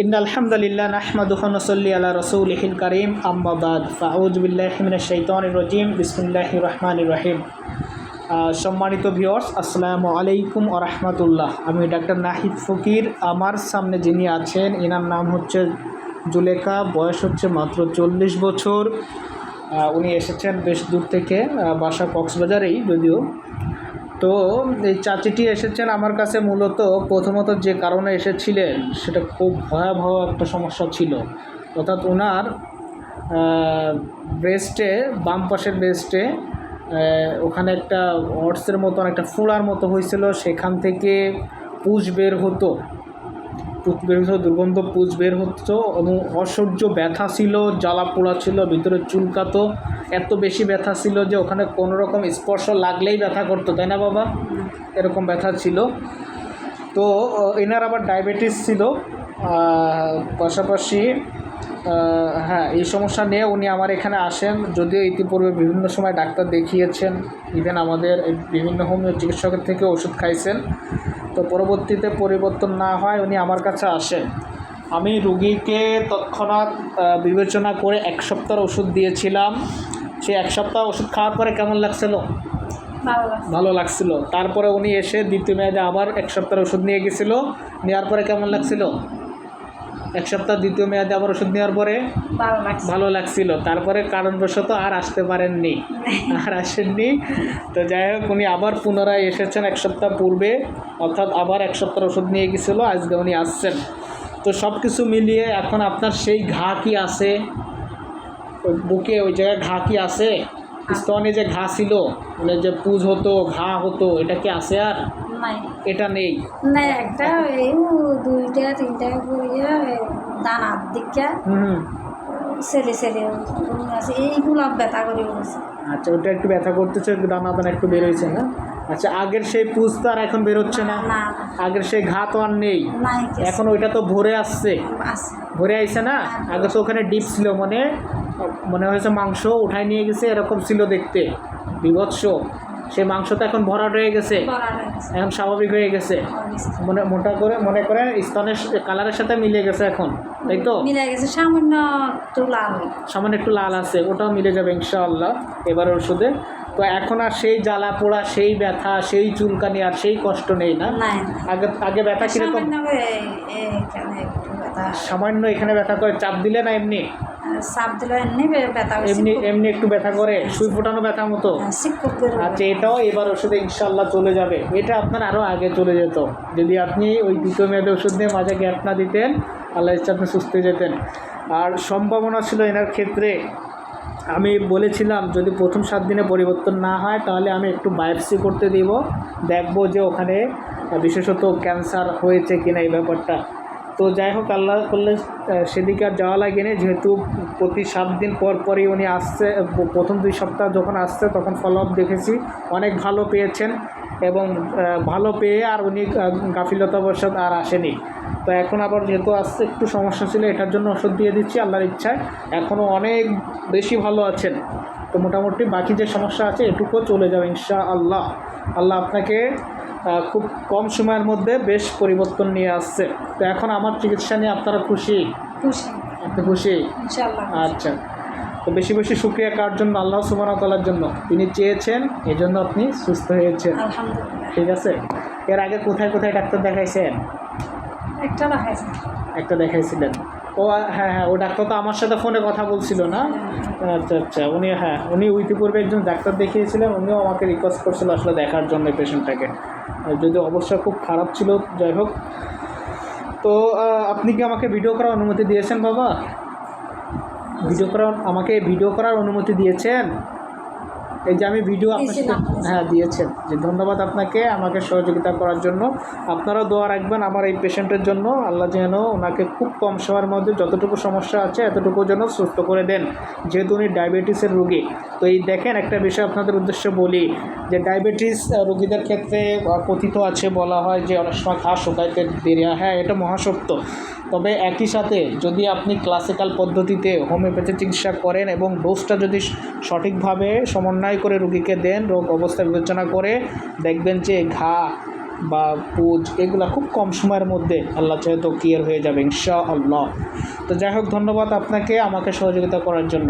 ইন্নাল হামদুলিল্লাহ নাহমাদুহু ওয়া নুসাল্লি আলা রাসূলিহিল কারীম আম্মা বাদ ফাআউযু বিল্লাহি মিনাশ শাইতানির রাজীম বিসমিল্লাহির রহমানির রহিম। সম্মানিত ভিউয়ার্স, আসসালামু আলাইকুম ওয়া রাহমাতুল্লাহ। আমি ডাক্তার নাহিদ ফকির। আমার সামনে যিনি আছেন এনার নাম হচ্ছে জুলেখা, বয়স হচ্ছে মাত্র 40 বছর। উনি এসেছেন বেশ দূর থেকে, বাসা কক্সবাজারেই যদিও। তো এই চাচিটি এসেছেন আমার কাছে মূলত প্রথমত যে কারণে এসেছিলেন সেটা খুব ভয়াবহ একটা সমস্যা ছিল। অর্থাৎ ওনার ব্রেস্টে, বাম পাশের ব্রেস্টে ওখানে একটা অর্সের মতন একটা ফোড়ার মতো হয়েছিল। সেখান থেকে পুঁজ বের হতো, দুর্গন্ধ পুঁজ বের হতো এবং অসহ্য ব্যথা ছিল, জ্বালা পোড়া ছিল, ভিতরে চুলকাতো। এত বেশি ব্যথা ছিল যে ওখানে কোনো রকম স্পর্শ লাগলেই ব্যথা করতো, তাই না বাবা? এরকম ব্যথা ছিল। তো এনার আবার ডায়াবেটিস ছিল, পাশাপাশি এই সমস্যা নিয়ে উনি আমার এখানে আসেন। যদিও ইতিপূর্বে বিভিন্ন সময় ডাক্তার দেখিয়েছেন, ইভেন আমাদের বিভিন্ন হোমিও চিকিৎসকের থেকে ওষুধ খাইছেন। তো পরবর্তীতে পরিবর্তন না হয় উনি আমার কাছে আসেন। আমি রুগীকে তৎক্ষণাৎ বিবেচনা করে 1 সপ্তাহের ওষুধ দিয়েছিলাম। সেই 1 সপ্তাহ ওষুধ খাওয়ার পরে কেমন লাগছিল? ভালো লাগছিল। তারপরে উনি এসে দ্বিতীয় মেয়াদে আবার 1 সপ্তাহের ওষুধ নিয়ে গেছিল। নেওয়ার পরে কেমন লাগছিল? 1 সপ্তাহ দ্বিতীয় মেয়াদে আবার ওষুধ নেওয়ার পরে ভালো লাগছিল। তারপরে কারণবশত আর আসতে পারেননি, আর আসেননি। তো যাই হোক, উনি আবার পুনরায় এসেছেন 1 সপ্তাহ পূর্বে, অর্থাৎ আবার 1 সপ্তাহ ওষুধ নিয়ে গেছিল। আজকে উনি আসছেন। তো সব কিছু মিলিয়ে এখন আপনার সেই ঘা কি আছে ওই বুকে, ওই জায়গায় ঘা কি আছে? স্তনে যে ঘা ছিল, মানে যে পুঁজ হতো, ঘা হতো, এটা কি আছে? আর এটা নেই না, একটা এই 2-3টা করিয়া দানার দিকটা ছেলে আছে, এইগুলো ব্যথা করে বলছে। আচ্ছা, ওটা একটু ব্যথা করতেছে, দানা একটু বেরোচ্ছে না? আচ্ছা, আগের সেই পুঁজ তো আর এখন বেরোচ্ছে না? আগের সেই ঘা তো আর নেই এখন, ওইটা তো ভরে আসছে, ভরে আইছে না? আগে তো ওখানে ডিপ ছিল, মনে হয়েছে মাংস উঠায় নিয়ে গেছে, এরকম ছিল দেখতে, বিভৎস। সেই মাংস তো এখন ভরাট হয়ে গেছে, এখন স্বাভাবিক হয়ে গেছে, মোটা করে মনে করেন স্তনের কালারের সাথে মিলে গেছে এখন, তাই তো? মিলে গেছে, সামান্য একটু লাল আছে, ওটাও মিলে যাবে ইনশাআল্লাহ এবার ওষুধে। তো এখন আর সেই জ্বালা পোড়া, সেই ব্যথা, সেই চুলকানি আর সেই কষ্ট নেই না? আগে ব্যথা কিরকম? সামান্য এখানে ব্যথা করে, চাপ দিলে না এমনি? এমনি একটু ব্যথা করে, সুই ফোটানো ব্যথা মতো। আচ্ছা, এটাও এবার ওষুধে ইনশাআল্লাহ চলে যাবে। এটা আপনার আরও আগে চলে যেত যদি আপনি ওই দ্বিতীয় মেয়াদে ওষুধ নিয়ে মাঝে গ্যাপ না দিতেন। আল্লাহ ইচ্ছা আপনি সুস্থ হয়ে যেতেন। আর সম্ভাবনা ছিল এনার ক্ষেত্রে, আমি বলেছিলাম যদি প্রথম 7 দিনে পরিবর্তন না হয় তাহলে আমি একটু বায়োপসি করতে দিব, দেখব যে ওখানে বিশেষত ক্যান্সার হয়েছে কিনা এই ব্যাপারটা। তো যাই হোক, আল্লাহ করলে সেদিকে আর যাওয়া লাগেনি, যেহেতু প্রতি 7 দিন পরই উনি আসছে। প্রথম 2 সপ্তাহ যখন আসছে তখন ফলো আপ দেখেছি, অনেক ভালো পেয়েছেন এবং ভালো পেয়ে আর উনি গাফিলতাবশত আর আসেনি। তো এখন আবার যেহেতু আসছে, একটু সমস্যা ছিল, এটার জন্য ওষুধ দিয়ে দিচ্ছি আল্লাহর ইচ্ছায়। এখনও অনেক বেশি ভালো আছেন। তো মোটামুটি বাকি যে সমস্যা আছে এটুকুও চলে যাবে ইনশাআল্লাহ। আল্লাহ আপনাকে খুব কম সময়ের মধ্যে বেশ পরিবর্তন নিয়ে আসছে। তো এখন আমার চিকিৎসা নিয়ে আপনারা খুশি? আপনি খুশি? আচ্ছা, তো বেশি বেশি শুকরিয়া কার জন্য? আল্লাহ সুবহানাহু ওয়া তাআলার জন্য। তিনি চেয়েছেন, এই জন্য আপনি সুস্থ হয়েছেন। ঠিক আছে। এর আগে কোথায় কোথায় ডাক্তার দেখাইছেন? একটা দেখাইছিলেন। ও হ্যাঁ, ও ডাক্তার তো আমার সাথে ফোনে কথা বলছিল না? আচ্ছা, উনি ইতিপূর্বে একজন ডাক্তার দেখিয়েছিলেন, উনিও আমাকে রিকোয়েস্ট করছিল আসলে দেখার জন্য পেশেন্টটাকে, যদি অবস্থা খুব খারাপ ছিল। যাই হোক, তো আপনি কি আমাকে ভিডিও করার অনুমতি দিয়েছেন বাবা? আমাকে ভিডিও করার অনুমতি দিয়েছেন? এই যে আমি ভিডিও আপনার সাথে দিয়েছেন, যে ধন্যবাদ আপনাকে আমাকে সহযোগিতা করার জন্য। আপনারাও দোয়া রাখবেন আমার এই পেশেন্টের জন্য, আল্লাহ যেন ওনাকে খুব কম সময়ের মধ্যে যতটুকু সমস্যা আছে এতটুকু যেন সুস্থ করে দেন, যেহেতু উনি ডায়াবেটিসের রোগী। তো এই দেখেন, একটা বিষয় আপনাদের উদ্দেশ্যে বলি, যে ডায়াবেটিস রোগীদের ক্ষেত্রে কথিত আছে, বলা হয় যে অনেক সময় ঘা শুকাইতে দেরি হয়। হ্যাঁ, এটা মহাসত্য। তবে একই সাথে যদি আপনি ক্লাসিক্যাল পদ্ধতিতে হোমিওপ্যাথি চিকিৎসা করেন এবং ডোজটা যদি সঠিকভাবে সমন্বয় করে রোগীকে দেন, রোগ অবস্থা বিবেচনা করে, দেখবেন যে ঘা বা পুজ এগুলা খুব কম সময়ের মধ্যে আল্লাহ চাহে তো ক্লিয়ার হয়ে যাবে ইনশাআল্লাহ। তো যাই হোক, ধন্যবাদ আপনাকে আমাকে সহযোগিতা করার জন্য।